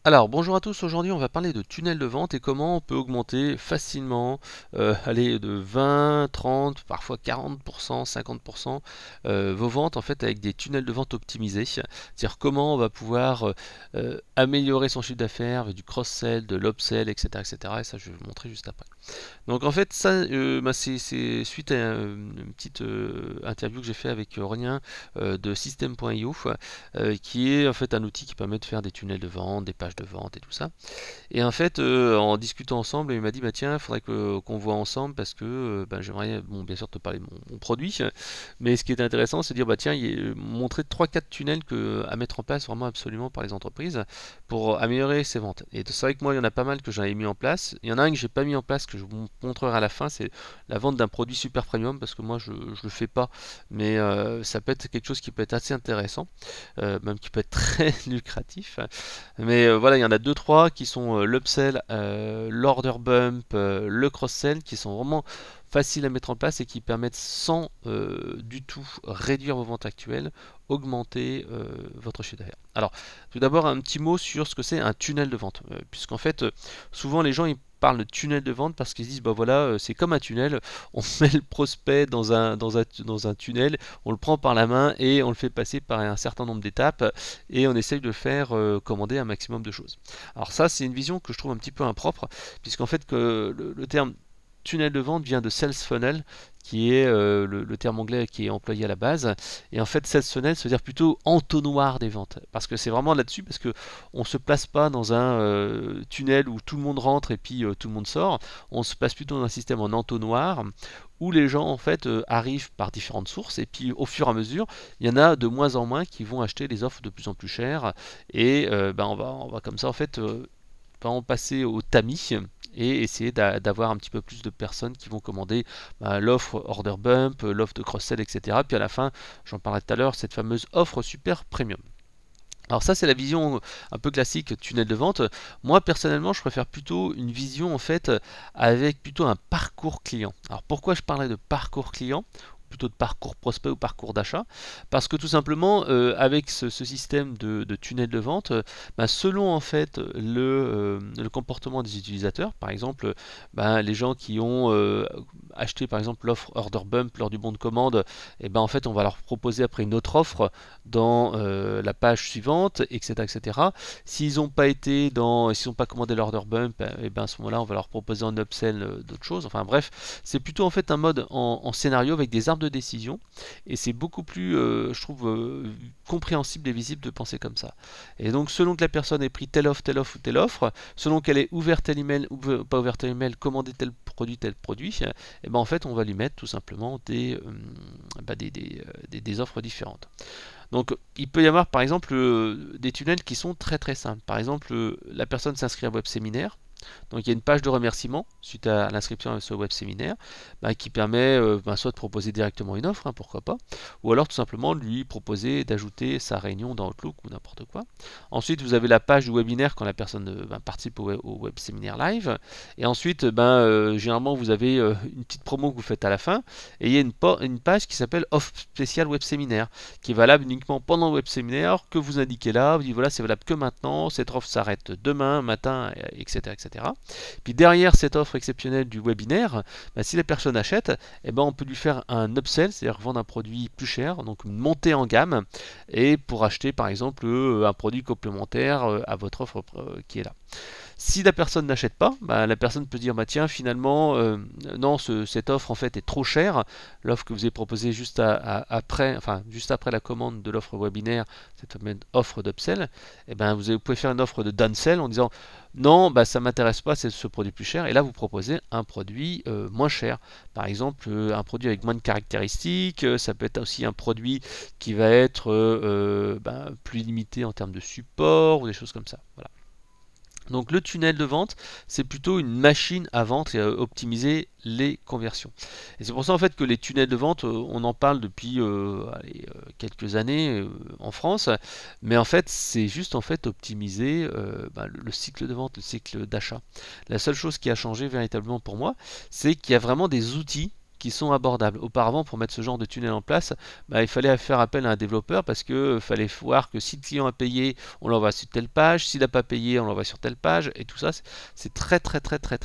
Alors, bonjour à tous, aujourd'hui on va parler de tunnel de vente et comment on peut augmenter facilement, aller de 20, 30, parfois 40%, 50% vos ventes en fait avec des tunnels de vente optimisés. C'est-à-dire comment on va pouvoir améliorer son chiffre d'affaires avec du cross-sell, de l'upsell, etc., etc. Et ça je vais vous montrer juste après. Donc en fait ça c'est suite à une petite interview que j'ai fait avec Aurélien de System.io qui est en fait un outil qui permet de faire des tunnels de vente, des pages de vente et tout ça. Et en fait, en discutant ensemble, il m'a dit bah tiens, il faudrait qu'on voit ensemble parce que bah, j'aimerais bon bien sûr te parler de mon produit, mais ce qui est intéressant, c'est de dire bah tiens, montrer trois quatre tunnels à mettre en place vraiment absolument par les entreprises pour améliorer ses ventes. Et c'est vrai que moi, il y en a pas mal que j'avais mis en place. Il y en a un que j'ai pas mis en place que je vous montrerai à la fin, c'est la vente d'un produit super premium parce que moi je le fais pas, mais ça peut être quelque chose qui peut être assez intéressant, même qui peut être très lucratif. Mais voilà, il y en a deux trois qui sont l'upsell, l'order bump, le cross-sell, qui sont vraiment faciles à mettre en place et qui permettent sans du tout réduire vos ventes actuelles, augmenter votre chiffre d'affaires. Alors, tout d'abord un petit mot sur ce que c'est un tunnel de vente, puisqu'en fait, souvent les gens ils parlent de tunnel de vente parce qu'ils se disent bah voilà, c'est comme un tunnel, on met le prospect dans un tunnel, on le prend par la main et on le fait passer par un certain nombre d'étapes et on essaye de faire commander un maximum de choses. Alors ça, c'est une vision que je trouve un petit peu impropre, puisqu'en fait que le terme tunnel de vente vient de sales funnel, qui est le terme anglais qui est employé à la base. Et en fait, sales funnel, ça veut dire plutôt entonnoir des ventes. Parce que c'est vraiment là-dessus, parce que on se place pas dans un tunnel où tout le monde rentre et puis tout le monde sort. On se place plutôt dans un système en entonnoir où les gens en fait arrivent par différentes sources et puis au fur et à mesure, il y en a de moins en moins qui vont acheter les offres de plus en plus chères et on va comme ça en fait vraiment passer au tamis et essayer d'avoir un petit peu plus de personnes qui vont commander l'offre order bump, l'offre de cross-sell, etc. Puis à la fin, j'en parlais tout à l'heure, cette fameuse offre super premium. Alors ça c'est la vision un peu classique tunnel de vente. Moi personnellement je préfère plutôt une vision en fait avec plutôt un parcours client. Alors pourquoi je parlais de parcours client plutôt de parcours prospect ou parcours d'achat, parce que tout simplement avec ce système de tunnel de vente, selon en fait le comportement des utilisateurs, par exemple les gens qui ont acheté par exemple l'offre order bump lors du bon de commande, et ben en fait on va leur proposer après une autre offre dans la page suivante, etc., etc. S'ils n'ont pas s'ils n'ont pas commandé l'order bump, et ben à ce moment-là on va leur proposer en upsell d'autres choses. Enfin bref, c'est plutôt en fait un mode en scénario avec des arbres de décision et c'est beaucoup plus, je trouve, compréhensible et visible de penser comme ça. Et donc selon que la personne ait pris telle offre ou telle offre, selon qu'elle ait ouvert tel email ou pas ouvert tel email, commandé tel produit, et ben en fait on va lui mettre tout simplement des offres différentes. Donc il peut y avoir par exemple des tunnels qui sont très très simples. Par exemple, la personne s'inscrit à web séminaire. Donc il y a une page de remerciement suite à l'inscription à ce web séminaire qui permet soit de proposer directement une offre, pourquoi pas, ou alors tout simplement de lui proposer d'ajouter sa réunion dans Outlook ou n'importe quoi. Ensuite vous avez la page du webinaire quand la personne participe au web séminaire live. Et ensuite généralement vous avez une petite promo que vous faites à la fin et il y a une page qui s'appelle offre spéciale web séminaire qui est valable uniquement pendant le web séminaire que vous indiquez là, vous dites voilà c'est valable que maintenant, cette offre s'arrête demain matin, etc., etc. Puis derrière cette offre exceptionnelle du webinaire, si la personne achète, on peut lui faire un upsell, c'est-à-dire vendre un produit plus cher, donc une montée en gamme, et pour acheter par exemple un produit complémentaire à votre offre qui est là. Si la personne n'achète pas, la personne peut dire tiens finalement non cette offre en fait est trop chère, l'offre que vous avez proposée juste après la commande de l'offre webinaire, cette fameuse offre d'upsell, vous pouvez faire une offre de downsell en disant non ça m'intéresse pas, c'est ce produit plus cher, et là vous proposez un produit moins cher, par exemple un produit avec moins de caractéristiques, ça peut être aussi un produit qui va être plus limité en termes de support ou des choses comme ça. Voilà. Donc le tunnel de vente, c'est plutôt une machine à vendre et à optimiser les conversions. Et c'est pour ça en fait que les tunnels de vente, on en parle depuis quelques années en France, mais en fait c'est juste en fait optimiser le cycle de vente, le cycle d'achat. La seule chose qui a changé véritablement pour moi, c'est qu'il y a vraiment des outils qui sont abordables. Auparavant, pour mettre ce genre de tunnel en place, il fallait faire appel à un développeur parce que fallait voir que si le client a payé, on l'envoie sur telle page, s'il n'a pas payé, on l'envoie sur telle page, et tout ça, c'est très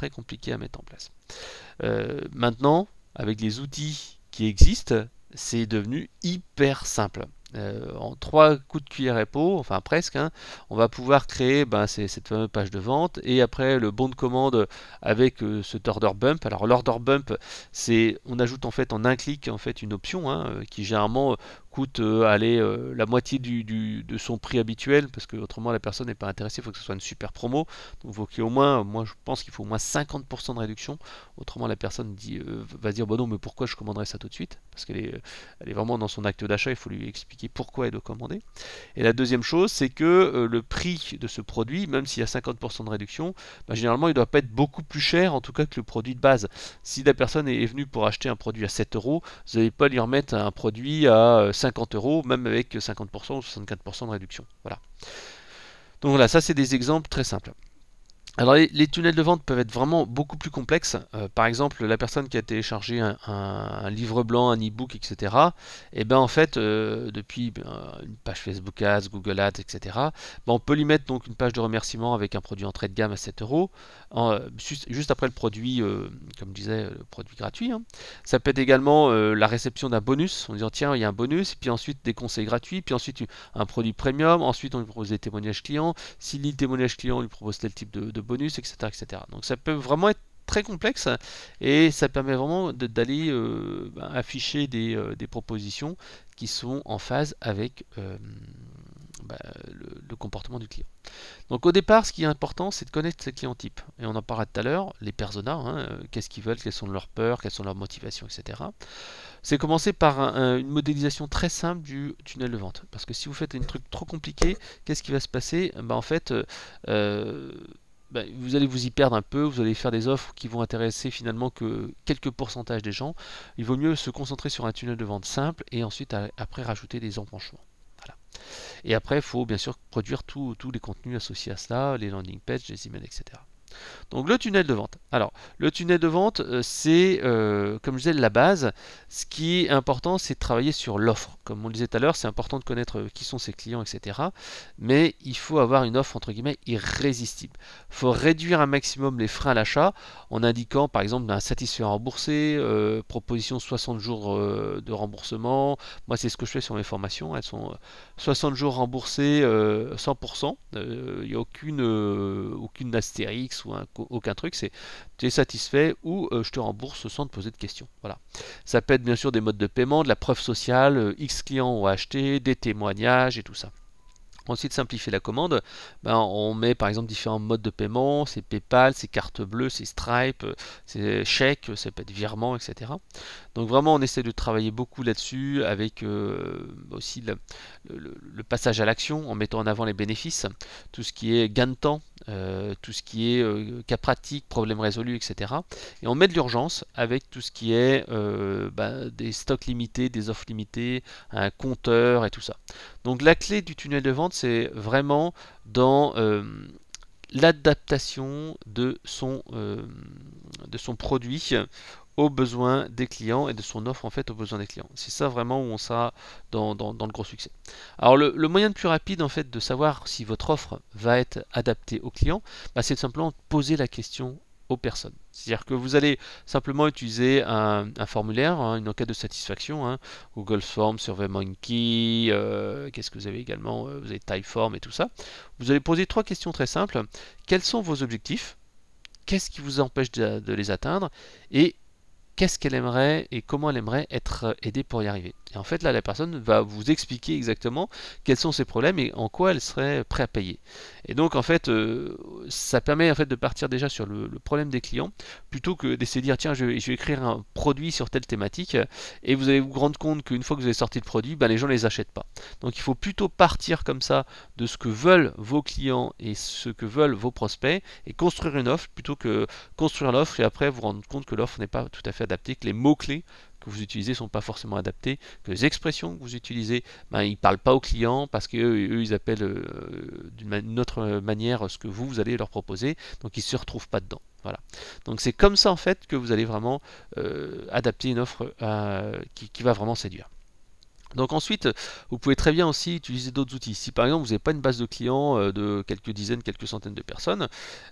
compliqué à mettre en place. Maintenant, avec les outils qui existent, c'est devenu hyper simple. En 3 coups de cuillère à peau, enfin presque, hein, on va pouvoir créer cette fameuse page de vente et après le bon de commande avec cet order bump. Alors l'order bump, on ajoute en fait en un clic en fait une option qui généralement coûte la moitié de son prix habituel parce que autrement la personne n'est pas intéressée, il faut que ce soit une super promo. Donc il faut qu'il y ait au moins, moi je pense qu'il faut au moins 50% de réduction. Autrement la personne va se dire bon non mais pourquoi je commanderais ça tout de suite parce qu'elle est vraiment dans son acte d'achat, il faut lui expliquer pourquoi elle doit commander. Et la deuxième chose, c'est que le prix de ce produit, même s'il y a 50% de réduction, généralement il ne doit pas être beaucoup plus cher en tout cas que le produit de base. Si la personne est venue pour acheter un produit à 7 euros, vous n'allez pas lui remettre un produit à 50 euros, même avec 50% ou 64% de réduction. Voilà. Donc voilà, ça c'est des exemples très simples. Alors les tunnels de vente peuvent être vraiment beaucoup plus complexes. Par exemple, la personne qui a téléchargé un livre blanc, un e-book, etc. Et ben en fait, depuis une page Facebook Ads, Google Ads, etc. On peut lui mettre donc une page de remerciement avec un produit entrée de gamme à 7 euros, juste après le produit, comme je disais, le produit gratuit. Hein. Ça peut être également la réception d'un bonus, en disant tiens il y a un bonus, et puis ensuite des conseils gratuits, puis ensuite un produit premium, ensuite on lui propose des témoignages clients. S'il lit le témoignage client, on lui propose tel type de bonus, etc., etc. Donc ça peut vraiment être très complexe et ça permet vraiment d'aller afficher des propositions qui sont en phase avec le comportement du client. Donc au départ, ce qui est important, c'est de connaître ses clients types. Et on en parlait tout à l'heure, les personas, qu'est-ce qu'ils veulent, quelles sont leurs peurs, quelles sont leurs motivations, etc. C'est commencer par une modélisation très simple du tunnel de vente. Parce que si vous faites un truc trop compliqué, qu'est-ce qui va se passer? En fait, vous allez vous y perdre un peu, vous allez faire des offres qui vont intéresser finalement que quelques pourcentages des gens. Il vaut mieux se concentrer sur un tunnel de vente simple et ensuite après rajouter des embranchements. Voilà. Et après, il faut bien sûr produire tous les contenus associés à cela, les landing pages, les emails, etc. Donc le tunnel de vente. Alors le tunnel de vente, c'est comme je disais la base. Ce qui est important, c'est de travailler sur l'offre. Comme on le disait tout à l'heure, c'est important de connaître qui sont ses clients, etc. Mais il faut avoir une offre entre guillemets irrésistible. Il faut réduire un maximum les freins à l'achat en indiquant par exemple un satisfait remboursé, proposition 60 jours de remboursement. Moi c'est ce que je fais sur mes formations. Elles sont 60 jours remboursés 100%. Il n'y a aucune astérix ou aucun truc, c'est tu es satisfait ou je te rembourse sans te poser de questions. Voilà. Ça peut être bien sûr des modes de paiement, de la preuve sociale, X clients ont acheté, des témoignages et tout ça. Ensuite, simplifier la commande, on met par exemple différents modes de paiement, c'est PayPal, c'est carte bleue, c'est Stripe, c'est chèque, ça peut être virement, etc. Donc vraiment, on essaie de travailler beaucoup là-dessus avec aussi le passage à l'action en mettant en avant les bénéfices, tout ce qui est gain de temps, tout ce qui est cas pratique, problème résolu, etc. Et on met de l'urgence avec tout ce qui est des stocks limités, des offres limitées, un compteur et tout ça. Donc la clé du tunnel de vente, c'est vraiment dans l'adaptation de son produit aux besoins des clients et de son offre en fait aux besoins des clients. C'est ça vraiment où on sera dans le gros succès. Alors le moyen le plus rapide en fait de savoir si votre offre va être adaptée aux clients, c'est simplement de poser la question aux personnes. C'est-à-dire que vous allez simplement utiliser un formulaire, une enquête de satisfaction, Google Forms, SurveyMonkey, qu'est-ce que vous avez également, vous avez Typeform et tout ça. Vous allez poser 3 questions très simples. Quels sont vos objectifs? Qu'est-ce qui vous empêche de les atteindre? Et qu'est-ce qu'elle aimerait et comment elle aimerait être aidée pour y arriver. Et en fait là la personne va vous expliquer exactement quels sont ses problèmes et en quoi elle serait prête à payer. Et donc en fait ça permet en fait de partir déjà sur le problème des clients plutôt que d'essayer de dire tiens je vais écrire un produit sur telle thématique et vous allez vous rendre compte qu'une fois que vous avez sorti le produit les gens ne les achètent pas. Donc il faut plutôt partir comme ça de ce que veulent vos clients et ce que veulent vos prospects et construire une offre plutôt que construire l'offre et après vous rendre compte que l'offre n'est pas tout à fait adaptée, que les mots-clés que vous utilisez ne sont pas forcément adaptés, que les expressions que vous utilisez, ils ne parlent pas aux clients parce qu'eux ils appellent d'une autre manière ce que vous allez leur proposer, donc ils ne se retrouvent pas dedans. Voilà. Donc c'est comme ça en fait que vous allez vraiment adapter une offre qui va vraiment séduire. Donc ensuite, vous pouvez très bien aussi utiliser d'autres outils. Si par exemple vous n'avez pas une base de clients de quelques dizaines, quelques centaines de personnes,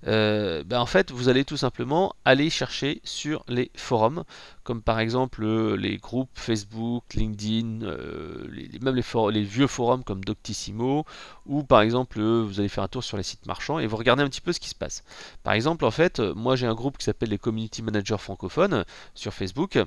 en fait vous allez tout simplement aller chercher sur les forums, comme par exemple les groupes Facebook, LinkedIn, même les vieux forums comme Doctissimo, ou par exemple vous allez faire un tour sur les sites marchands et vous regardez un petit peu ce qui se passe. Par exemple, en fait, moi j'ai un groupe qui s'appelle les Community Managers francophones sur Facebook.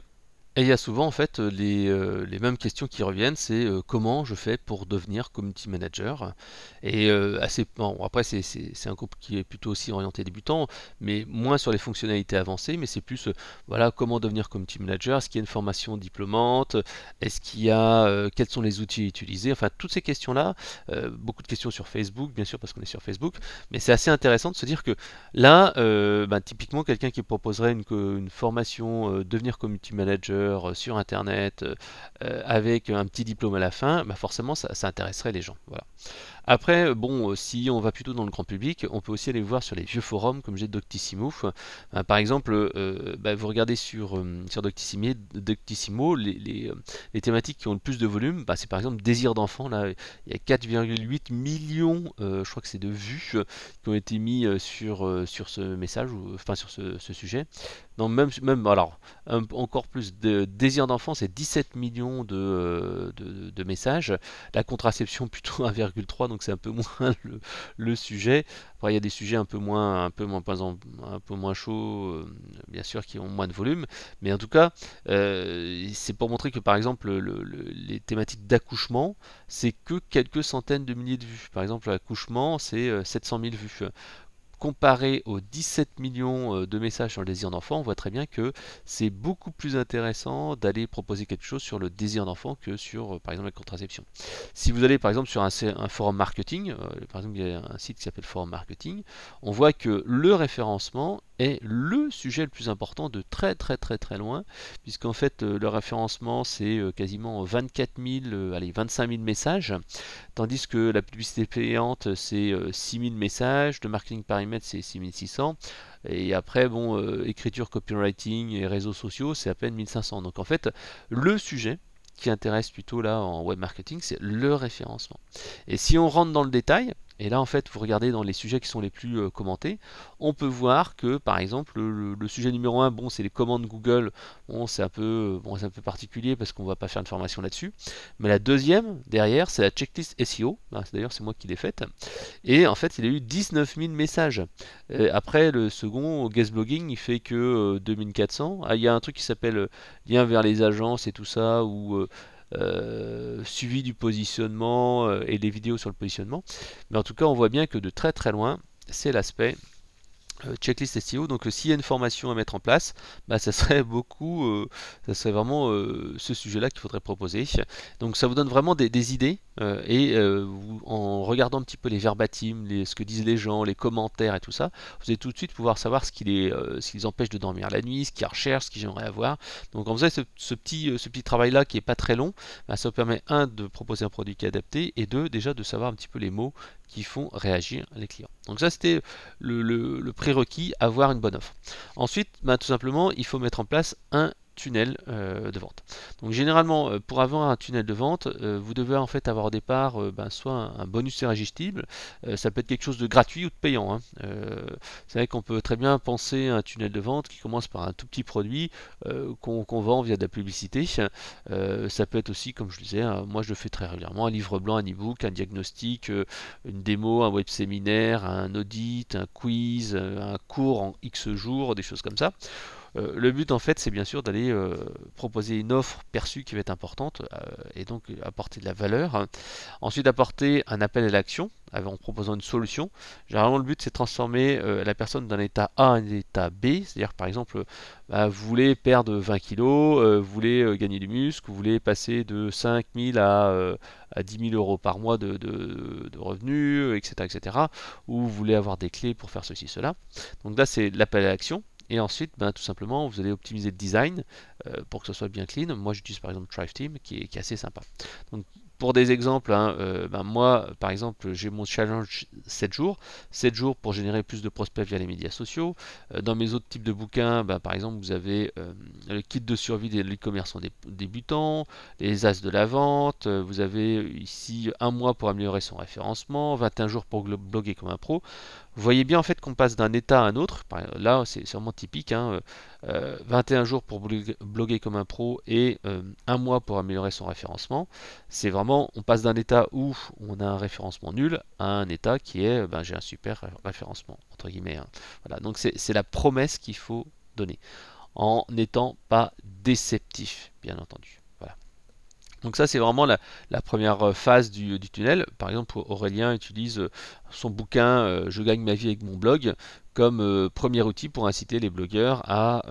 Et il y a souvent en fait les mêmes questions qui reviennent, c'est comment je fais pour devenir community manager. Et assez bon, après c'est un groupe qui est plutôt aussi orienté débutant, mais moins sur les fonctionnalités avancées, mais c'est plus voilà comment devenir community manager, est-ce qu'il y a une formation diplômante, est-ce qu'il y a quels sont les outils utilisés, enfin toutes ces questions-là, beaucoup de questions sur Facebook bien sûr parce qu'on est sur Facebook, mais c'est assez intéressant de se dire que là typiquement quelqu'un qui proposerait une formation devenir community manager sur internet avec un petit diplôme à la fin, forcément ça intéresserait les gens. Voilà. Après, bon, si on va plutôt dans le grand public, on peut aussi aller voir sur les vieux forums, comme j'ai Doctissimo. Par exemple, vous regardez sur Doctissimo les thématiques qui ont le plus de volume, c'est par exemple désir d'enfant. Là, il y a 4,8 millions, je crois que c'est de vues, qui ont été mis sur ce message, enfin sur ce sujet. Non, même alors, encore plus de désir d'enfant, c'est 17 millions de messages. La contraception, plutôt 1,3, donc c'est un peu moins le sujet. Après, il y a des sujets un peu moins chauds, bien sûr, qui ont moins de volume. Mais en tout cas, c'est pour montrer que par exemple, les thématiques d'accouchement, c'est que quelques centaines de milliers de vues. Par exemple, l'accouchement, c'est 700 000 vues. Comparé aux 17 millions de messages sur le désir d'enfant, on voit très bien que c'est beaucoup plus intéressant d'aller proposer quelque chose sur le désir d'enfant que sur, par exemple, la contraception. Si vous allez, par exemple, sur un forum marketing, par exemple, il y a un site qui s'appelle Forum Marketing, on voit que le référencement est le sujet le plus important de très très très très loin, puisqu'en fait, le référencement, c'est quasiment 24 000, allez, 25 000 messages, tandis que la publicité payante, c'est 6000 messages, le marketing parimètre, c'est 6600, et après, bon, écriture, copywriting et réseaux sociaux, c'est à peine 1500. Donc en fait, le sujet qui intéresse plutôt là en web marketing, c'est le référencement. Et si on rentre dans le détail, et là en fait vous regardez dans les sujets qui sont les plus commentés, on peut voir que par exemple le sujet numéro 1, bon c'est les commandes Google, bon c'est un peu particulier parce qu'on va pas faire une formation là-dessus, mais la deuxième derrière c'est la checklist SEO, d'ailleurs c'est moi qui l'ai faite, et en fait il a eu 19 000 messages. Après le second, guest blogging, il fait que 2400. Il y a un truc qui s'appelle lien vers les agences et tout ça, ou suivi du positionnement et les vidéos sur le positionnement. Mais en tout cas, on voit bien que de très très loin, c'est l'aspect checklist SEO. Donc s'il y a une formation à mettre en place, ça serait ça serait vraiment ce sujet-là qu'il faudrait proposer. Donc ça vous donne vraiment des idées en regardant un petit peu les verbatim, ce que disent les gens, les commentaires et tout ça, vous allez tout de suite pouvoir savoir ce qui les empêche de dormir la nuit, ce qu'ils recherchent, ce qu'ils aimeraient avoir. Donc en faisant ce petit travail-là qui est pas très long, ça vous permet de proposer un produit qui est adapté, et déjà de savoir un petit peu les mots qui font réagir les clients. Donc ça c'était le prérequis, avoir une bonne offre. Ensuite, tout simplement, il faut mettre en place un tunnel de vente. Donc généralement, pour avoir un tunnel de vente, vous devez en fait avoir au départ soit un bonus irrésistible, ça peut être quelque chose de gratuit ou de payant. C'est vrai qu'on peut très bien penser à un tunnel de vente qui commence par un tout petit produit qu'on vend via de la publicité. Ça peut être aussi, comme je disais, moi je le fais très régulièrement, un livre blanc, un e-book, un diagnostic, une démo, un web séminaire, un audit, un quiz, un cours en X jours, des choses comme ça. Le but en fait c'est bien sûr d'aller proposer une offre perçue qui va être importante et donc apporter de la valeur. Ensuite apporter un appel à l'action en proposant une solution. Généralement le but c'est de transformer la personne d'un état A à un état B, c'est-à-dire par exemple vous voulez perdre 20 kg, vous voulez gagner du muscle, vous voulez passer de 5 000 à 10 000 euros par mois de revenus, etc., etc. Ou vous voulez avoir des clés pour faire ceci, cela. Donc là c'est l'appel à l'action. Et ensuite, tout simplement, vous allez optimiser le design pour que ce soit bien clean. Moi, j'utilise par exemple Thrive Team qui est assez sympa. Donc, pour des exemples, hein, moi, par exemple, j'ai mon challenge 7 jours. 7 jours pour générer plus de prospects via les médias sociaux. Dans mes autres types de bouquins, par exemple, vous avez le kit de survie de l'e-commerce en débutant, les as de la vente, vous avez ici un mois pour améliorer son référencement, 21 jours pour bloguer comme un pro. Vous voyez bien en fait qu'on passe d'un état à un autre. Là, c'est vraiment typique, hein, 21 jours pour bloguer comme un pro et un mois pour améliorer son référencement. C'est vraiment, on passe d'un état où on a un référencement nul à un état qui est, j'ai un super référencement, entre guillemets, hein. Voilà, donc c'est la promesse qu'il faut donner, en n'étant pas déceptif, bien entendu. Voilà. Donc ça, c'est vraiment la première phase du tunnel. Par exemple, Aurélien utilise son bouquin Je gagne ma vie avec mon blog comme premier outil pour inciter les blogueurs à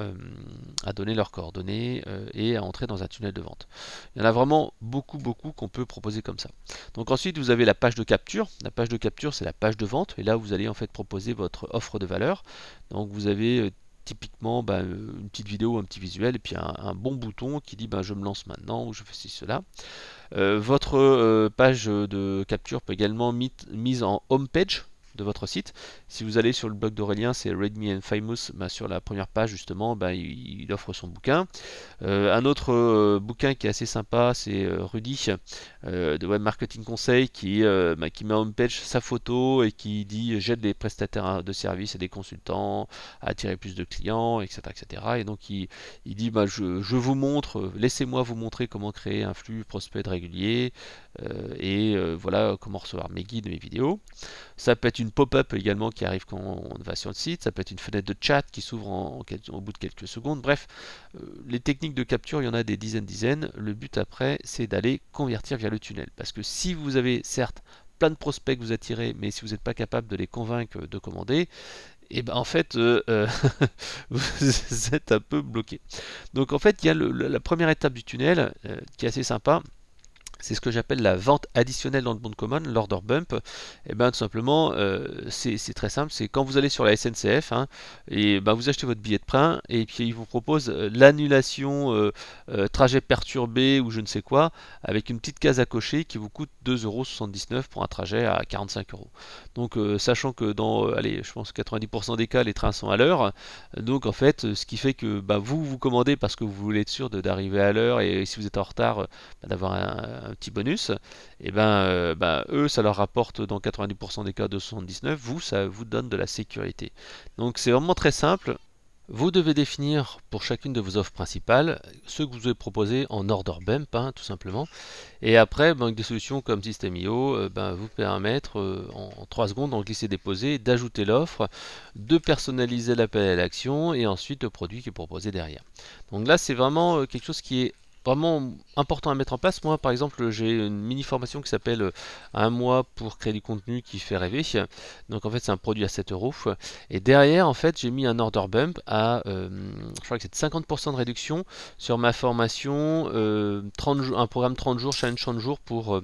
donner leurs coordonnées et à entrer dans un tunnel de vente. Il y en a vraiment beaucoup qu'on peut proposer comme ça. Donc ensuite, vous avez la page de capture. La page de capture, c'est la page de vente. Et là, vous allez en fait proposer votre offre de valeur. Donc vous avez typiquement une petite vidéo, un petit visuel et puis un bon bouton qui dit je me lance maintenant ou je fais cela. Votre page de capture peut également mise en home page de votre site. Si vous allez sur le blog d'Aurélien, c'est Read Me and Famous, sur la première page justement, il offre son bouquin. Un autre bouquin qui est assez sympa, c'est Rudy de Web Marketing Conseil qui met en page sa photo et qui dit j'aide les prestataires de services et des consultants à attirer plus de clients, etc. etc. Et donc il dit je vous montre, laissez-moi vous montrer comment créer un flux prospect régulier et voilà comment recevoir mes guides et mes vidéos. Ça peut être une pop-up également qui arrive quand on va sur le site, ça peut être une fenêtre de chat qui s'ouvre au bout de quelques secondes. Bref, les techniques de capture, il y en a des dizaines. Le but après, c'est d'aller convertir via le tunnel. Parce que si vous avez certes plein de prospects que vous attirez, mais si vous n'êtes pas capable de les convaincre de commander, et en fait, vous êtes un peu bloqué. Donc en fait, il y a la première étape du tunnel qui est assez sympa. C'est ce que j'appelle la vente additionnelle dans le bon de commande, l'order bump. Et tout simplement, c'est très simple. C'est quand vous allez sur la SNCF, hein, et vous achetez votre billet de train, et puis ils vous proposent l'annulation trajet perturbé ou je ne sais quoi, avec une petite case à cocher qui vous coûte 2,79 € pour un trajet à 45 €. Donc, sachant que dans, allez, je pense 90% des cas, les trains sont à l'heure. Donc, en fait, ce qui fait que vous commandez parce que vous voulez être sûr d'arriver à l'heure, et si vous êtes en retard, d'avoir un petit bonus, et eux ça leur rapporte dans 90% des cas 2,79, vous ça vous donne de la sécurité. Donc c'est vraiment très simple. Vous devez définir pour chacune de vos offres principales ce que vous avez proposé en order bump, hein, tout simplement. Et après, des solutions comme System.io vous permettre en 3 secondes, en glisser-déposer, d'ajouter l'offre, de personnaliser l'appel à l'action et ensuite le produit qui est proposé derrière. Donc là, c'est vraiment quelque chose qui est vraiment important à mettre en place. Moi, par exemple, j'ai une mini formation qui s'appelle un mois pour créer du contenu qui fait rêver. Donc en fait, c'est un produit à 7 €. Et derrière, en fait, j'ai mis un order bump à, je crois que c'est 50% de réduction sur ma formation, 30 jours, un programme 30 jours, challenge 30 jours pour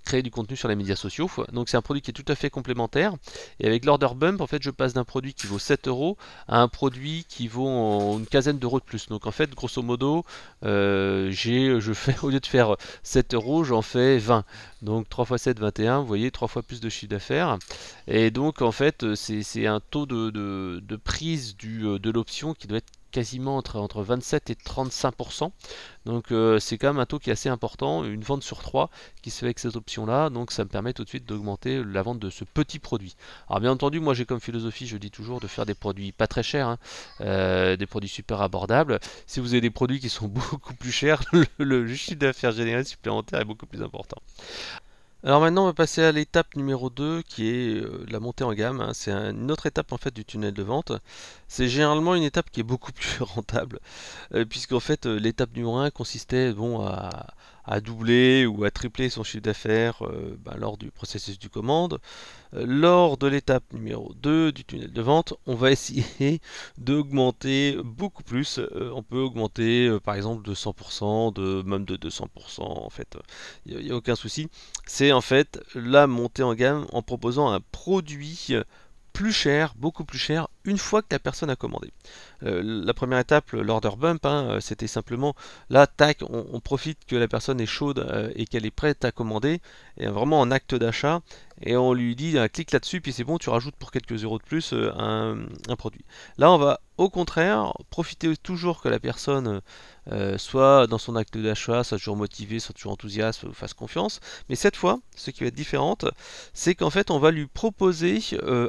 créer du contenu sur les médias sociaux. Donc c'est un produit qui est tout à fait complémentaire. Et avec l'order bump, en fait, je passe d'un produit qui vaut 7 € à un produit qui vaut une quinzaine d'euros de plus. Donc en fait, grosso modo, je fais, au lieu de faire 7 €, j'en fais 20. Donc 3 x 7, 21, vous voyez, 3 fois plus de chiffre d'affaires. Et donc en fait, c'est un taux de prise de l'option qui doit être quasiment entre 27 et 35%. Donc c'est quand même un taux qui est assez important, une vente sur 3 qui se fait avec cette option là, donc ça me permet tout de suite d'augmenter la vente de ce petit produit. Alors bien entendu, moi j'ai comme philosophie, je dis toujours, de faire des produits pas très chers, hein, des produits super abordables. Si vous avez des produits qui sont beaucoup plus chers, le chiffre d'affaires général supplémentaire est beaucoup plus important. Alors maintenant on va passer à l'étape numéro 2 qui est la montée en gamme, hein. C'est une autre étape en fait du tunnel de vente. C'est généralement une étape qui est beaucoup plus rentable puisqu'en fait l'étape numéro 1 consistait à doubler ou à tripler son chiffre d'affaires lors du processus du commande. Lors de l'étape numéro 2 du tunnel de vente, on va essayer d'augmenter beaucoup plus. On peut augmenter par exemple de 100%, même de 200% en fait. Il n'y a aucun souci. C'est en fait la montée en gamme en proposant un produit plus cher, beaucoup plus cher, une fois que la personne a commandé. La première étape, l'order bump, hein, c'était simplement là, tac, on profite que la personne est chaude et qu'elle est prête à commander, et vraiment en acte d'achat, et on lui dit clique là-dessus, puis c'est bon, tu rajoutes pour quelques euros de plus un produit. Là, on va au contraire profiter toujours que la personne soit dans son acte d'achat, soit toujours motivé, soit toujours enthousiaste, fasse confiance. Mais cette fois, ce qui va être différent, c'est qu'en fait, on va lui proposer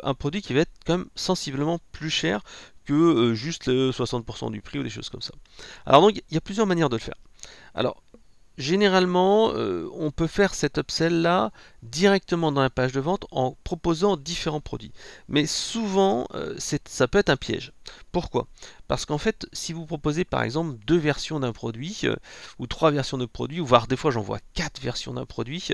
un produit qui va être quand même sensiblement plus cher que juste le 60% du prix ou des choses comme ça. Alors donc, il y a plusieurs manières de le faire. Alors, généralement, on peut faire cet upsell là directement dans la page de vente en proposant différents produits. Mais souvent, ça peut être un piège. Pourquoi? Parce qu'en fait, si vous proposez par exemple 2 versions d'un produit, ou 3 versions de produits, ou voire des fois j'en vois 4 versions d'un produit,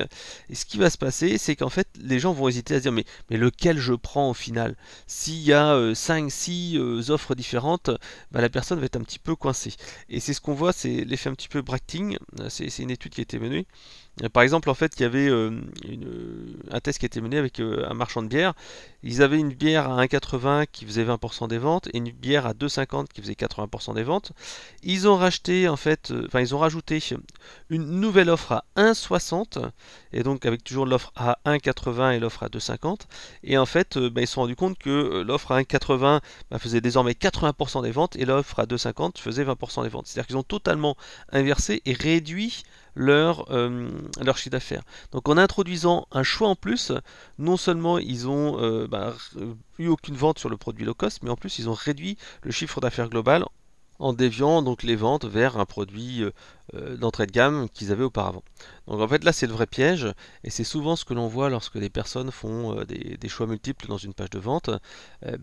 et ce qui va se passer, c'est qu'en fait, les gens vont hésiter à se dire mais lequel je prends au final? S'il y a 5-6 offres différentes, bah, la personne va être un petit peu coincée. Et c'est ce qu'on voit, c'est l'effet un petit peu bracting. C'est une étude qui a été menée. Par exemple, en fait, il y avait un test qui a été mené avec un marchand de bière. Ils avaient une bière à 1,80 qui faisait 20% des ventes et une bière à 2,50 qui faisait 80% des ventes. Ils ont racheté, en fait, ils ont rajouté une nouvelle offre à 1,60 et donc avec toujours l'offre à 1,80 et l'offre à 2,50. Et en fait, ils se sont rendus compte que l'offre à 1,80 faisait désormais 80% des ventes et l'offre à 2,50 faisait 20% des ventes. C'est-à-dire qu'ils ont totalement inversé et réduit leur chiffre d'affaires. Donc en introduisant un choix en plus, non seulement ils ont eu aucune vente sur le produit low cost, mais en plus ils ont réduit le chiffre d'affaires global en déviant donc les ventes vers un produit d'entrée de gamme qu'ils avaient auparavant. Donc en fait là c'est le vrai piège et c'est souvent ce que l'on voit lorsque les personnes font des choix multiples dans une page de vente.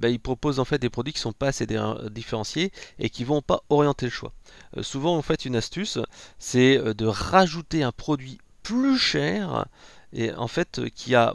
Ils proposent en fait des produits qui ne sont pas assez différenciés et qui ne vont pas orienter le choix. Souvent en fait une astuce c'est de rajouter un produit plus cher et en fait qui a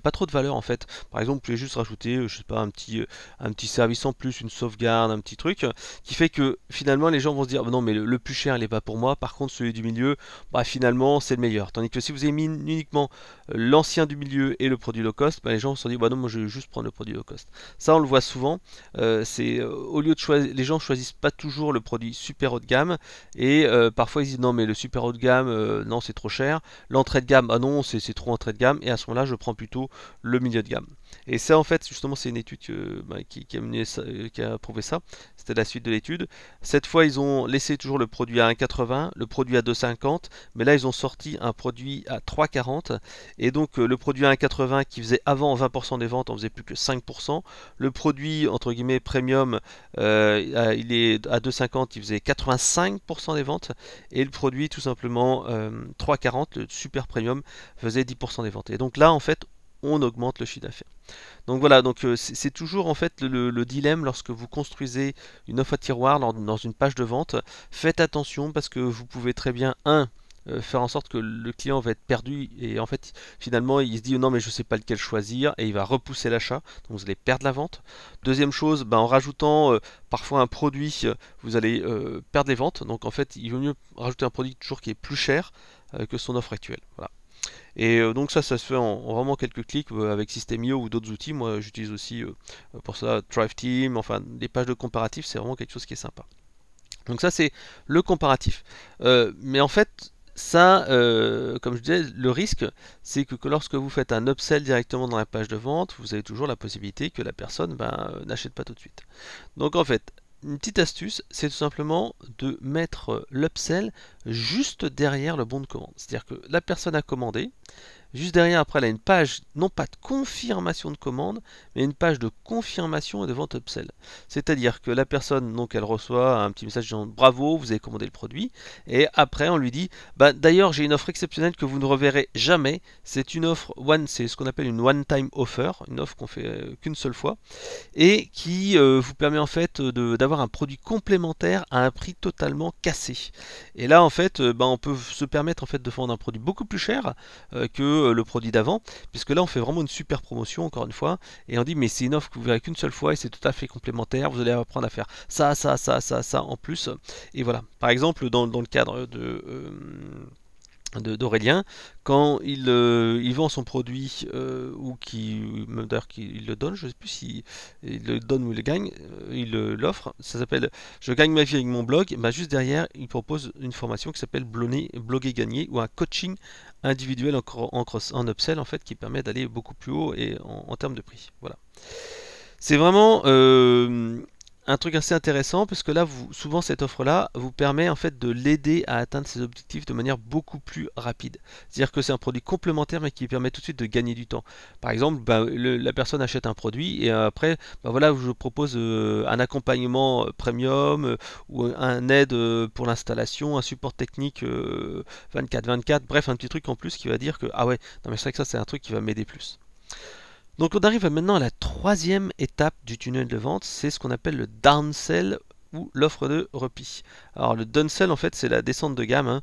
pas trop de valeur en fait. Par exemple, vous pouvez juste rajouter, je sais pas, un petit service en plus, une sauvegarde, un petit truc, qui fait que finalement les gens vont se dire non mais le plus cher il n'est pas pour moi. Par contre celui du milieu, finalement c'est le meilleur. Tandis que si vous avez mis uniquement l'ancien du milieu et le produit low cost, les gens se sont dit non moi je vais juste prendre le produit low cost. Ça on le voit souvent. Au lieu de choisir, les gens choisissent pas toujours le produit super haut de gamme et parfois ils disent non mais le super haut de gamme non c'est trop cher. L'entrée de gamme non c'est trop entrée de gamme et à ce moment-là je prends plutôt le milieu de gamme. Et ça en fait justement c'est une étude qui a prouvé ça, c'était la suite de l'étude. Cette fois ils ont laissé toujours le produit à 1,80, le produit à 2,50, mais là ils ont sorti un produit à 3,40 et donc le produit à 1,80 qui faisait avant 20% des ventes en faisait plus que 5%. Le produit entre guillemets premium il est à 2,50, il faisait 85% des ventes et le produit tout simplement 3,40, le super premium faisait 10% des ventes. Et donc là, en fait, on augmente le chiffre d'affaires. Donc voilà, donc c'est toujours en fait le dilemme lorsque vous construisez une offre à tiroir dans une page de vente. Faites attention parce que vous pouvez très bien, faire en sorte que le client va être perdu et en fait finalement il se dit non mais je sais pas lequel choisir et il va repousser l'achat, donc vous allez perdre la vente. Deuxième chose, en rajoutant parfois un produit, vous allez perdre les ventes, donc en fait il vaut mieux rajouter un produit toujours qui est plus cher que son offre actuelle. Voilà. Et donc ça se fait en vraiment quelques clics avec System.io ou d'autres outils. Moi j'utilise aussi pour ça Thrive Team, enfin des pages de comparatifs, c'est vraiment quelque chose qui est sympa. Donc ça c'est le comparatif. Mais en fait ça, comme je disais, le risque c'est que lorsque vous faites un upsell directement dans la page de vente, vous avez toujours la possibilité que la personne n'achète pas tout de suite. Donc en fait, une petite astuce, c'est tout simplement de mettre l'upsell juste derrière le bon de commande. C'est-à-dire que la personne a commandé, juste derrière, après, elle a une page, non pas de confirmation de commande, mais une page de confirmation et de vente upsell. C'est-à-dire que la personne, donc, elle reçoit un petit message disant bravo, vous avez commandé le produit, et après, on lui dit d'ailleurs, j'ai une offre exceptionnelle que vous ne reverrez jamais. C'est une offre c'est ce qu'on appelle une one-time offer, une offre qu'on fait qu'une seule fois, et qui vous permet en fait d'avoir un produit complémentaire à un prix totalement cassé. Et là, en fait, on peut se permettre en fait de vendre un produit beaucoup plus cher que le produit d'avant, puisque là on fait vraiment une super promotion encore une fois, et on dit mais c'est une offre que vous verrez qu'une seule fois et c'est tout à fait complémentaire, vous allez apprendre à faire ça, ça en plus, et voilà. Par exemple dans le cadre d'Aurélien, quand il vend son produit ou même d'ailleurs qu'il le donne, je ne sais plus si il le donne ou il le gagne, il l'offre, ça s'appelle Je gagne ma vie avec mon blog, bah juste derrière il propose une formation qui s'appelle Bloguer Gagner ou un coaching individuel en upsell en fait qui permet d'aller beaucoup plus haut et en termes de prix. Voilà. C'est vraiment un truc assez intéressant parce que là, souvent cette offre-là vous permet en fait de l'aider à atteindre ses objectifs de manière beaucoup plus rapide. C'est-à-dire que c'est un produit complémentaire mais qui permet tout de suite de gagner du temps. Par exemple, bah, la personne achète un produit et après, bah, voilà, je propose un accompagnement premium ou un aide pour l'installation, un support technique 24/24, bref, un petit truc en plus qui va dire que ah ouais, non mais c'est vrai que ça c'est un truc qui va m'aider plus. Donc on arrive maintenant à la troisième étape du tunnel de vente, c'est ce qu'on appelle le downsell ou l'offre de repli. Alors le downsell en fait c'est la descente de gamme, hein.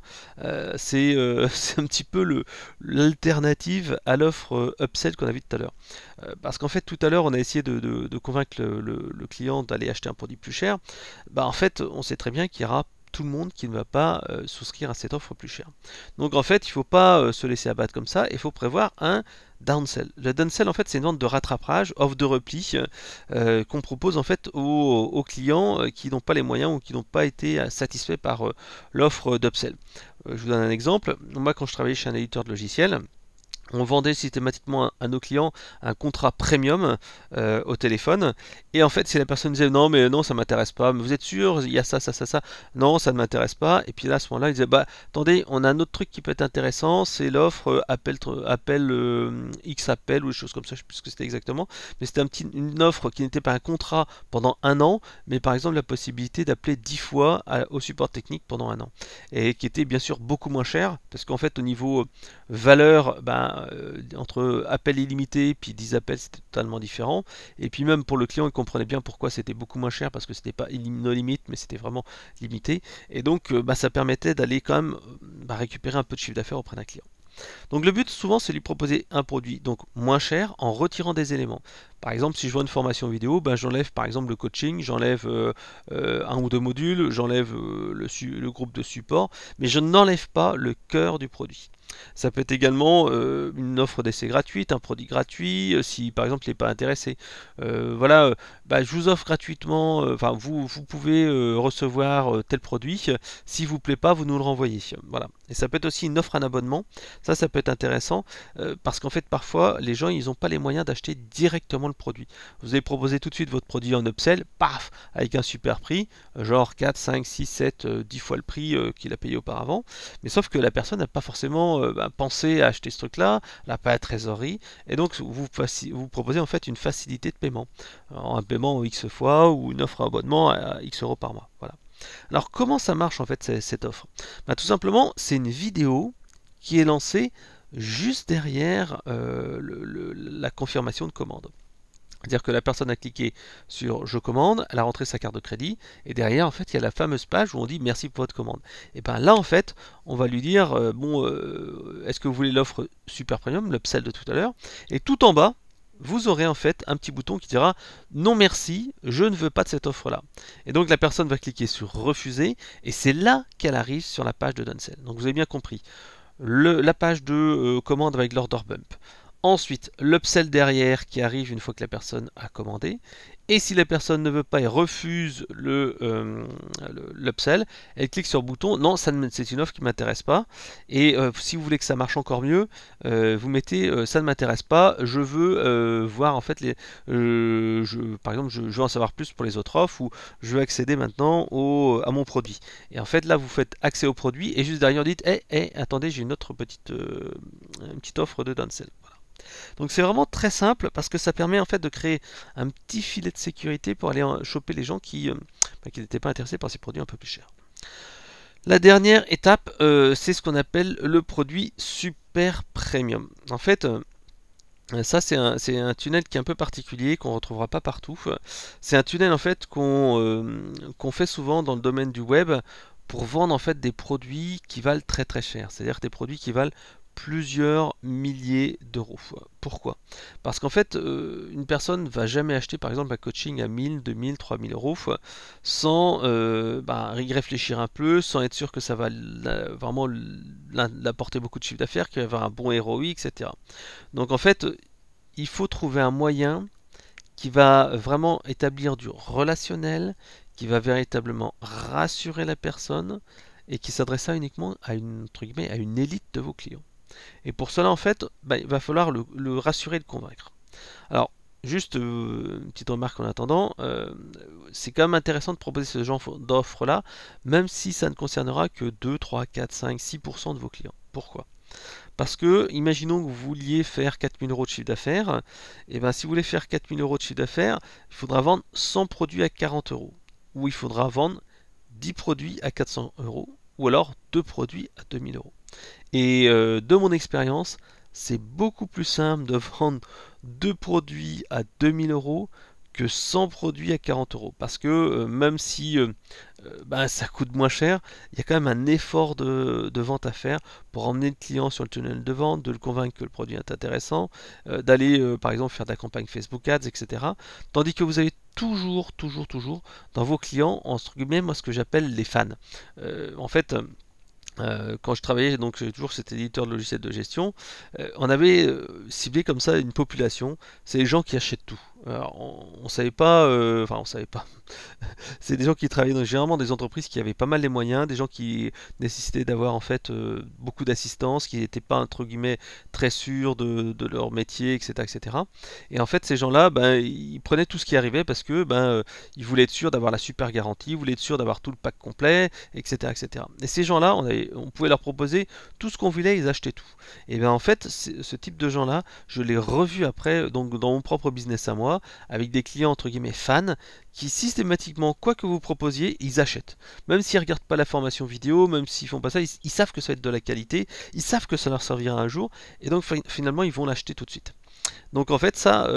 C'est un petit peu l'alternative à l'offre upsell qu'on a vu tout à l'heure. Parce qu'en fait tout à l'heure on a essayé de convaincre le client d'aller acheter un produit plus cher. Bah, en fait on sait très bien qu'il y aura tout le monde qui ne va pas souscrire à cette offre plus chère. Donc en fait il ne faut pas se laisser abattre comme ça, il faut prévoir un downsell. Le downsell en fait c'est une vente de rattrapage, offre de repli qu'on propose en fait aux clients qui n'ont pas les moyens ou qui n'ont pas été satisfaits par l'offre d'upsell. Je vous donne un exemple. Moi quand je travaillais chez un éditeur de logiciels, on vendait systématiquement à nos clients un contrat premium au téléphone. Et en fait, si la personne disait non, mais non, ça m'intéresse pas, mais vous êtes sûr, il y a ça, ça, ça, ça, non, ça ne m'intéresse pas. Et puis là, à ce moment-là, il disait bah attendez, on a un autre truc qui peut être intéressant, c'est l'offre X appel ou des choses comme ça, je sais plus ce que c'était exactement. Mais c'était une offre qui n'était pas un contrat pendant un an, mais par exemple la possibilité d'appeler 10 fois au support technique pendant un an. Et qui était bien sûr beaucoup moins cher, parce qu'en fait, au niveau valeur, ben, entre appels illimités puis 10 appels, c'était totalement différent. Et puis même pour le client, il comprenait bien pourquoi c'était beaucoup moins cher, parce que c'était pas no limite, mais c'était vraiment limité. Et donc, bah, ça permettait d'aller quand même récupérer un peu de chiffre d'affaires auprès d'un client. Donc le but souvent c'est de lui proposer un produit donc moins cher en retirant des éléments. Par exemple si je vois une formation vidéo, ben, j'enlève par exemple le coaching, j'enlève un ou deux modules, j'enlève le groupe de support, mais je n'enlève pas le cœur du produit. Ça peut être également une offre d'essai gratuite, un produit gratuit, si par exemple il n'est pas intéressé. Voilà, bah, je vous offre gratuitement, enfin vous pouvez recevoir tel produit, s'il vous plaît pas, vous nous le renvoyez. Voilà. Et ça peut être aussi une offre à un abonnement, ça peut être intéressant, parce qu'en fait parfois les gens ils n'ont pas les moyens d'acheter directement le produit. Vous avez proposé tout de suite votre produit en upsell, paf, avec un super prix, genre 4, 5, 6, 7, 10 fois le prix qu'il a payé auparavant, mais sauf que la personne n'a pas forcément pensé à acheter ce truc-là, elle n'a pas la trésorerie, et donc vous proposez en fait une facilité de paiement, un paiement X fois ou une offre à abonnement à X euros par mois. Voilà. Alors comment ça marche en fait cette offre? Tout simplement c'est une vidéo qui est lancée juste derrière la confirmation de commande. C'est-à-dire que la personne a cliqué sur je commande, elle a rentré sa carte de crédit, et derrière en fait il y a la fameuse page où on dit merci pour votre commande. Et bien là en fait on va lui dire est-ce que vous voulez l'offre super premium, l'upsell de tout à l'heure, et tout en bas vous aurez en fait un petit bouton qui dira non merci, je ne veux pas de cette offre là. Et donc la personne va cliquer sur refuser, et c'est là qu'elle arrive sur la page de downsell. Donc vous avez bien compris, la page de commande avec l'order bump. Ensuite, l'upsell derrière qui arrive une fois que la personne a commandé. Et si la personne ne veut pas et refuse l'upsell, elle clique sur le bouton non, c'est une offre qui ne m'intéresse pas. Et si vous voulez que ça marche encore mieux, vous mettez ça ne m'intéresse pas, je veux voir en fait par exemple je veux en savoir plus pour les autres offres ou je veux accéder maintenant à mon produit. Et en fait là vous faites accès au produit et juste derrière vous dites attendez, j'ai une autre petite offre de downsell. Voilà. Donc c'est vraiment très simple parce que ça permet en fait de créer un petit filet de sécurité pour aller choper les gens qui n'étaient pas intéressés par ces produits un peu plus chers. La dernière étape, c'est ce qu'on appelle le produit super premium. En fait, ça c'est un tunnel qui est un peu particulier, qu'on ne retrouvera pas partout. C'est un tunnel en fait qu'on fait souvent dans le domaine du web pour vendre en fait des produits qui valent très très cher. C'est-à-dire des produits qui valent plusieurs milliers d'euros. Pourquoi? Parce qu'en fait, une personne ne va jamais acheter par exemple un coaching à 1000, 2000, 3000 euros sans y réfléchir un peu, sans être sûr que ça va vraiment l'apporter beaucoup de chiffre d'affaires, qu'il va y avoir un bon ROI, etc. Donc en fait, il faut trouver un moyen qui va vraiment établir du relationnel, qui va véritablement rassurer la personne et qui s'adressera uniquement à une, entre guillemets, à une élite de vos clients. Et pour cela, en fait, il va falloir le rassurer et le convaincre. Alors, juste une petite remarque en attendant, c'est quand même intéressant de proposer ce genre d'offre-là, même si ça ne concernera que 2, 3, 4, 5, 6% de vos clients. Pourquoi? Parce que, imaginons que vous vouliez faire 4000 euros de chiffre d'affaires, et bien si vous voulez faire 4000 euros de chiffre d'affaires, il faudra vendre 100 produits à 40 euros, ou il faudra vendre 10 produits à 400 euros, ou alors 2 produits à 2000 euros. Et de mon expérience, c'est beaucoup plus simple de vendre 2 produits à 2000 euros que 100 produits à 40 euros. Parce que même si ça coûte moins cher, il y a quand même un effort de vente à faire pour emmener le client sur le tunnel de vente, de le convaincre que le produit est intéressant, d'aller par exemple faire de la campagne Facebook Ads, etc. Tandis que vous avez toujours dans vos clients, entre guillemets, moi ce que j'appelle les fans. En fait, quand je travaillais, donc j'ai toujours cet éditeur de logiciels de gestion, on avait ciblé comme ça une population, c'est les gens qui achètent tout. Alors, on savait pas, enfin on savait pas. C'est des gens qui travaillaient dans généralement des entreprises qui avaient pas mal les moyens, des gens qui nécessitaient d'avoir en fait beaucoup d'assistance, qui n'étaient pas entre guillemets très sûrs de leur métier, etc., etc. Et en fait ces gens-là, ils prenaient tout ce qui arrivait parce que ils voulaient être sûrs d'avoir la super garantie, ils voulaient être sûrs d'avoir tout le pack complet, etc., etc. Et ces gens-là, on pouvait leur proposer tout ce qu'on voulait, ils achetaient tout. Et bien en fait, ce type de gens-là, je l'ai revu après, donc dans mon propre business à moi, avec des clients entre guillemets fans, qui systématiquement, quoi que vous proposiez, ils achètent. Même s'ils ne regardent pas la formation vidéo, même s'ils font pas ça, ils savent que ça va être de la qualité, ils savent que ça leur servira un jour, et donc finalement ils vont l'acheter tout de suite. Donc en fait ça,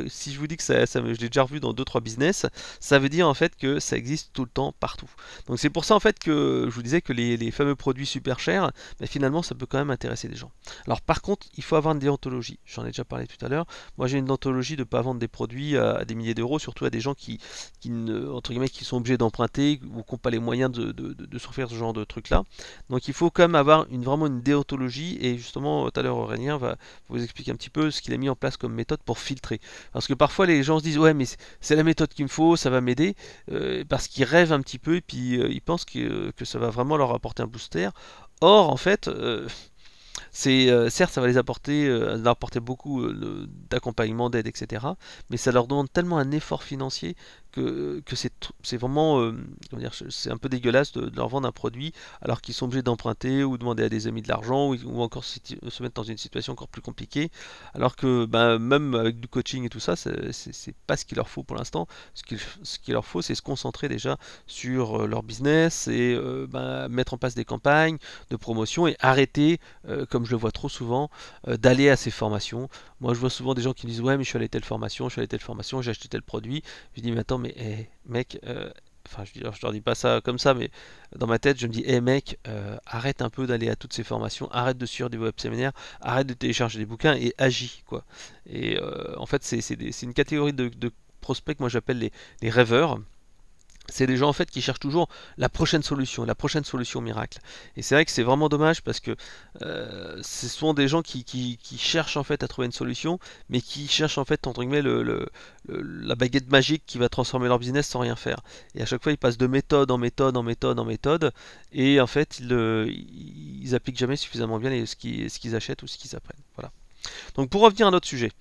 si je vous dis que je l'ai déjà revu dans 2-3 business, ça veut dire en fait que ça existe tout le temps partout. Donc c'est pour ça en fait que je vous disais que les fameux produits super chers, mais finalement ça peut quand même intéresser des gens. Alors par contre, il faut avoir une déontologie. J'en ai déjà parlé tout à l'heure. Moi j'ai une déontologie de ne pas vendre des produits à des milliers d'euros, surtout à des gens entre guillemets, qui sont obligés d'emprunter ou qui n'ont pas les moyens de s'offrir ce genre de truc là. Donc il faut quand même avoir vraiment une déontologie, et justement tout à l'heure Aurélien va vous expliquer un petit peu ce qu'il a mis en place comme méthode pour filtrer. Parce que parfois les gens se disent ouais mais c'est la méthode qu'il me faut, ça va m'aider, parce qu'ils rêvent un petit peu et puis ils pensent que ça va vraiment leur apporter un booster. Or en fait, certes ça va leur apporter beaucoup d'accompagnement, d'aide, etc. Mais ça leur demande tellement un effort financier que c'est vraiment, comment dire, c'est un peu dégueulasse de leur vendre un produit alors qu'ils sont obligés d'emprunter ou demander à des amis de l'argent ou encore se mettre dans une situation encore plus compliquée. Alors que même avec du coaching et tout ça, c'est pas ce qu'il leur faut pour l'instant. Ce qu'il leur faut, c'est se concentrer déjà sur leur business et mettre en place des campagnes de promotion et arrêter, comme je le vois trop souvent, d'aller à ces formations. Moi, je vois souvent des gens qui me disent ouais, mais je suis allé à telle formation, j'ai acheté tel produit. Je dis mais attends, mais mec, enfin je leur dis pas ça comme ça, mais dans ma tête je me dis mec, arrête un peu d'aller à toutes ces formations, arrête de suivre des web séminaires, arrête de télécharger des bouquins et agis quoi. Et en fait c'est une catégorie de prospects que moi j'appelle les rêveurs. C'est des gens en fait qui cherchent toujours la prochaine solution miracle. Et c'est vrai que c'est vraiment dommage parce que ce sont des gens qui cherchent en fait à trouver une solution, mais qui cherchent en fait entre guillemets la baguette magique qui va transformer leur business sans rien faire. Et à chaque fois ils passent de méthode en méthode en méthode en méthode, et en fait ils appliquent jamais suffisamment bien ce qu'ils achètent ou ce qu'ils apprennent. Voilà. Donc pour revenir à notre sujet,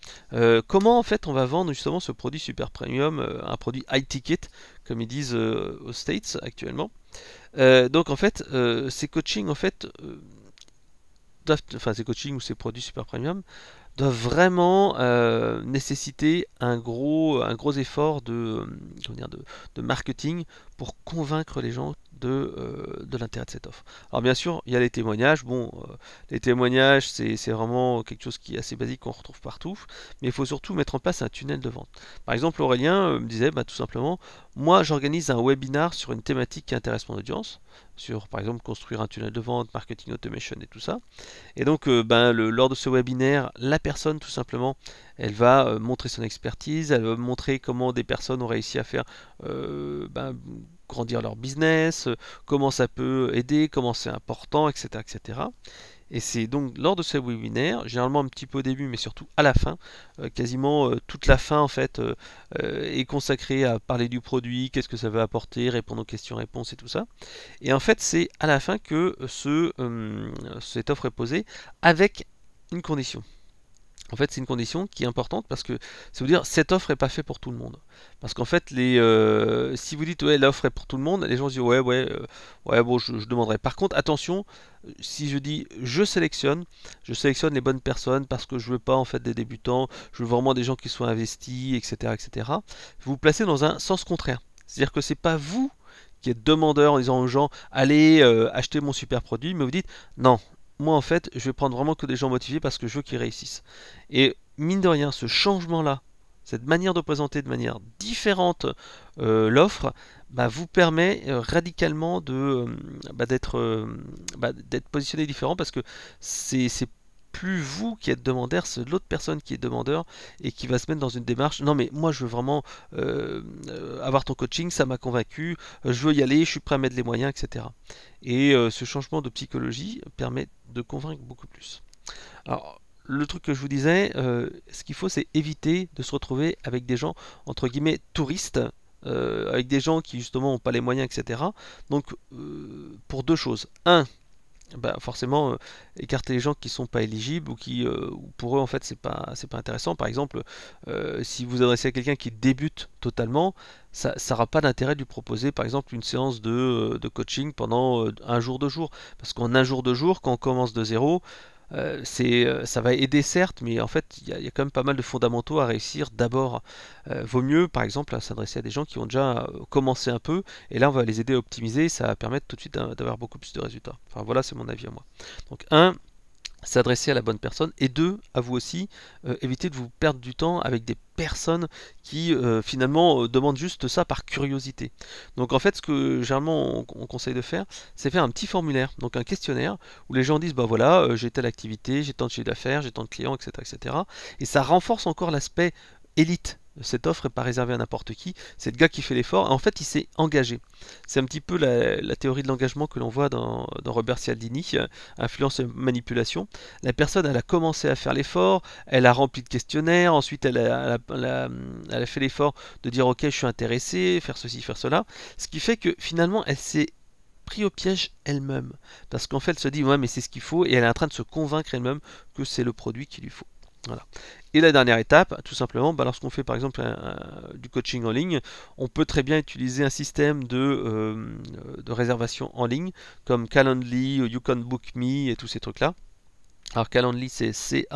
comment en fait on va vendre justement ce produit super premium, un produit high ticket comme ils disent aux States actuellement. Donc en fait ces coachings en fait ces coachings ou ces produits super premium doivent vraiment nécessiter un gros effort de marketing pour convaincre les gens de l'intérêt de cette offre. Alors bien sûr, il y a les témoignages. Bon, les témoignages, c'est vraiment quelque chose qui est assez basique qu'on retrouve partout, mais il faut surtout mettre en place un tunnel de vente. Par exemple, Aurélien me disait tout simplement, moi j'organise un webinar sur une thématique qui intéresse mon audience, sur par exemple construire un tunnel de vente, marketing automation et tout ça. Et donc lors de ce webinaire, la personne tout simplement, elle va montrer son expertise, elle va montrer comment des personnes ont réussi à faire grandir leur business, comment ça peut aider, comment c'est important, etc., etc. Et c'est donc lors de ce webinaire, généralement un petit peu au début, mais surtout à la fin, quasiment toute la fin en fait est consacrée à parler du produit, qu'est-ce que ça va apporter, répondre aux questions-réponses et tout ça. Et en fait, c'est à la fin que cette offre est posée avec une condition. En fait, c'est une condition qui est importante parce que ça veut dire cette offre n'est pas faite pour tout le monde. Parce qu'en fait, si vous dites ouais l'offre est pour tout le monde, les gens se disent ouais bon je demanderai. Par contre, attention, si je dis je sélectionne les bonnes personnes parce que je veux pas en fait des débutants, je veux vraiment des gens qui soient investis, etc., etc. Vous vous placez dans un sens contraire. C'est-à-dire que c'est pas vous qui êtes demandeur en disant aux gens allez acheter mon super produit, mais vous dites non, moi en fait je vais prendre vraiment que des gens motivés parce que je veux qu'ils réussissent. Et mine de rien, ce changement-là, cette manière de présenter de manière différente l'offre, vous permet radicalement d'être positionné différent parce que c'est plus vous qui êtes demandeur, c'est l'autre personne qui est demandeur et qui va se mettre dans une démarche. Non mais moi je veux vraiment avoir ton coaching, ça m'a convaincu, je veux y aller, je suis prêt à mettre les moyens, etc. Et ce changement de psychologie permet de convaincre beaucoup plus. Alors le truc que je vous disais, ce qu'il faut c'est éviter de se retrouver avec des gens entre guillemets touristes, avec des gens qui justement n'ont pas les moyens, etc. Donc pour deux choses. Un, forcément écarter les gens qui sont pas éligibles ou qui pour eux en fait c'est pas intéressant. Par exemple, si vous adressez à quelqu'un qui débute totalement, ça n'aura pas d'intérêt de lui proposer par exemple une séance de coaching pendant un jour, 2 jours, parce qu'en un jour, 2 jours, quand on commence de zéro, ça va aider certes, mais en fait il y a quand même pas mal de fondamentaux à réussir d'abord. Vaut mieux par exemple s'adresser à des gens qui ont déjà commencé un peu, et là on va les aider à optimiser, ça va permettre tout de suite d'avoir beaucoup plus de résultats. Enfin voilà, c'est mon avis à moi. Donc un, s'adresser à la bonne personne, et deux, à vous aussi, éviter de vous perdre du temps avec des personnes qui finalement demandent juste ça par curiosité. Donc en fait ce que généralement on conseille de faire, c'est faire un petit formulaire, donc un questionnaire où les gens disent voilà j'ai telle activité, j'ai tant de chiffre d'affaires, j'ai tant de clients, etc., etc. Et ça renforce encore l'aspect élite. Cette offre n'est pas réservée à n'importe qui, c'est le gars qui fait l'effort, en fait il s'est engagé. C'est un petit peu la théorie de l'engagement que l'on voit dans Robert Cialdini, influence et manipulation. La personne elle a commencé à faire l'effort, elle a rempli de questionnaires, ensuite elle a fait l'effort de dire ok je suis intéressé, faire ceci, faire cela, ce qui fait que finalement elle s'est pris au piège elle-même, parce qu'en fait elle se dit ouais mais c'est ce qu'il faut, et elle est en train de se convaincre elle-même que c'est le produit qu'il lui faut. Voilà. Et la dernière étape, tout simplement, lorsqu'on fait par exemple du coaching en ligne, on peut très bien utiliser un système de réservation en ligne, comme Calendly, You Can Book Me et tous ces trucs-là. Alors Calendly c'est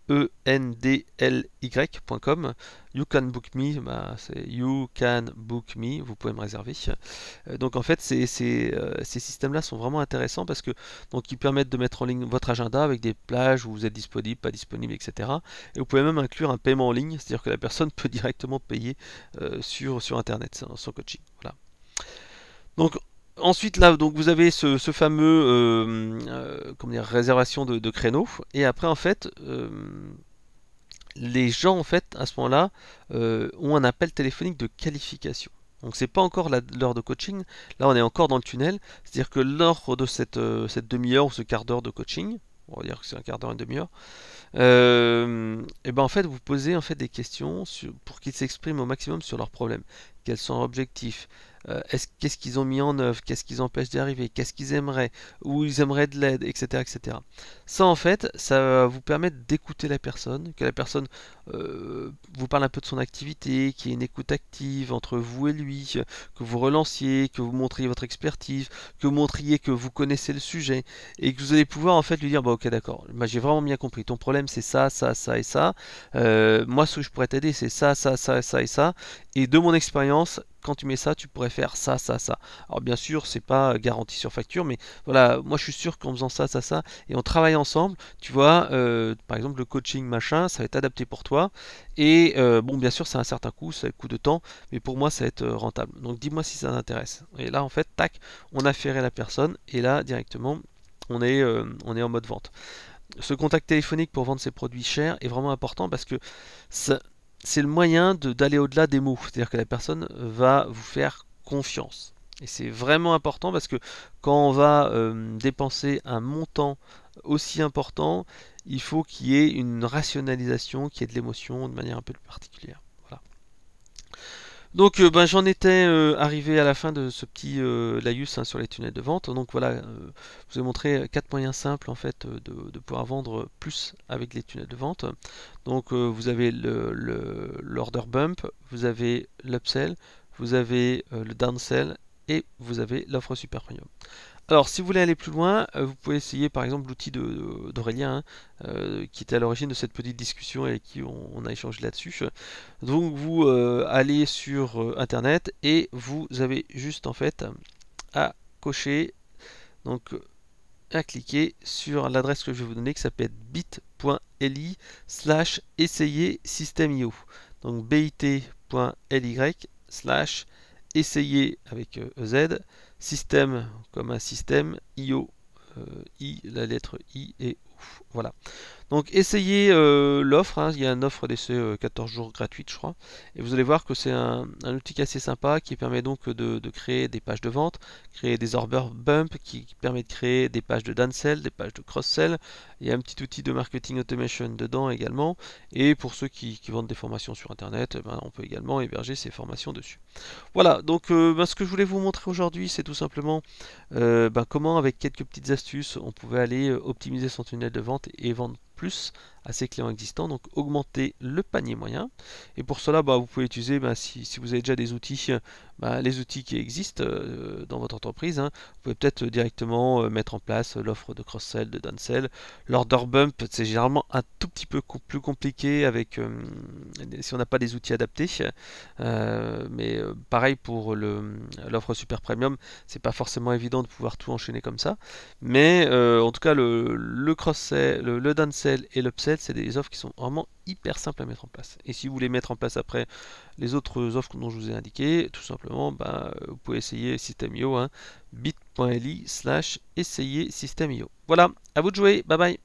CALENDLY.com. You Can Book Me, c'est You Can Book Me, vous pouvez me réserver. Donc en fait ces systèmes là sont vraiment intéressants parce que donc ils permettent de mettre en ligne votre agenda avec des plages où vous êtes disponible, pas disponible, etc. Et vous pouvez même inclure un paiement en ligne, c'est-à-dire que la personne peut directement payer sur internet son coaching. Voilà. Donc ensuite là, donc vous avez ce fameux comment dire, réservation de créneaux, et après en fait les gens en fait à ce moment-là ont un appel téléphonique de qualification. Donc c'est pas encore l'heure de coaching, là on est encore dans le tunnel, c'est-à-dire que lors de cette demi-heure ou ce quart d'heure de coaching, on va dire que c'est un quart d'heure, une demi-heure, et en fait vous posez en fait des questions pour qu'ils s'expriment au maximum sur leurs problèmes. Quels sont leurs objectifs, qu'est-ce qu'ils ont mis en œuvre, qu'est-ce qu'ils empêchent d'y arriver, qu'est-ce qu'ils aimeraient, où ils aimeraient de l'aide, etc., etc. Ça en fait, ça va vous permettre d'écouter la personne, que la personne vous parle un peu de son activité, qu'il y ait une écoute active entre vous et lui, que vous relanciez, que vous montriez votre expertise, que vous montriez que vous connaissez le sujet, et que vous allez pouvoir en fait lui dire, bah ok d'accord, moi j'ai vraiment bien compris, ton problème c'est ça, ça, ça et ça, moi ce que je pourrais t'aider c'est ça, ça, ça, ça et ça, et de mon expérience, quand tu mets ça, tu pourrais faire ça, ça, ça. Alors bien sûr, c'est pas garanti sur facture, mais voilà, moi je suis sûr qu'en faisant ça, ça, ça, et on travaille ensemble, tu vois, par exemple le coaching machin, ça va être adapté pour toi, et bon bien sûr c'est un certain coût, c'est le coût de temps, mais pour moi ça va être rentable. Donc dis-moi si ça t'intéresse. Et là en fait, tac, on a ferré la personne, et là directement, on est en mode vente. Ce contact téléphonique pour vendre ses produits chers est vraiment important parce que ça, c'est le moyen d'aller au-delà des mots. C'est-à-dire que la personne va vous faire confiance. Et c'est vraiment important parce que quand on va dépenser un montant aussi important, il faut qu'il y ait une rationalisation, qu'il y ait de l'émotion de manière un peu plus particulière. Voilà. Donc ben, j'en étais arrivé à la fin de ce petit laïus hein, sur les tunnels de vente. Donc voilà, je vous ai montré 4 moyens simples en fait de pouvoir vendre plus avec les tunnels de vente. Donc vous avez l'order bump, vous avez l'upsell, vous avez le downsell et vous avez l'offre super premium. Alors, si vous voulez aller plus loin, vous pouvez essayer par exemple l'outil d'Aurélien, hein, qui était à l'origine de cette petite discussion et avec qui on a échangé là-dessus. Donc, vous allez sur Internet et vous avez juste en fait à cocher, donc à cliquer sur l'adresse que je vais vous donner qui s'appelle bit.ly slash essayer système.io. Donc bit.ly slash essayer avec EZ, système comme un système, IO, I, la lettre I et O. Voilà. Donc essayez l'offre, hein. Il y a une offre d'essai 14 jours gratuite je crois, et vous allez voir que c'est un outil assez sympa qui permet donc de créer des pages de vente, créer des order bump, qui permet de créer des pages de downsell, des pages de cross-sell. Il y a un petit outil de marketing automation dedans également, et pour ceux qui vendent des formations sur internet, ben, on peut également héberger ces formations dessus. Voilà, donc ben, ce que je voulais vous montrer aujourd'hui, c'est tout simplement ben, comment avec quelques petites astuces on pouvait aller optimiser son tunnel de vente et vendre plus à ses clients existants, donc augmenter le panier moyen. Et pour cela, bah, vous pouvez utiliser, bah, si vous avez déjà des outils, bah, les outils qui existent dans votre entreprise. Hein. Vous pouvez peut-être directement mettre en place l'offre de cross-sell, de downsell. L'order bump, c'est généralement un tout petit peu plus compliqué avec si on n'a pas des outils adaptés. Mais pareil pour l'offre super premium, c'est pas forcément évident de pouvoir tout enchaîner comme ça. Mais en tout cas, le cross-sell, le downsell et l'upsell, c'est des offres qui sont vraiment hyper simples à mettre en place. Et si vous voulez mettre en place après les autres offres dont je vous ai indiqué, tout simplement, bah, vous pouvez essayer System.io, hein, bit.ly slash essayer System.io. Voilà, à vous de jouer, bye bye.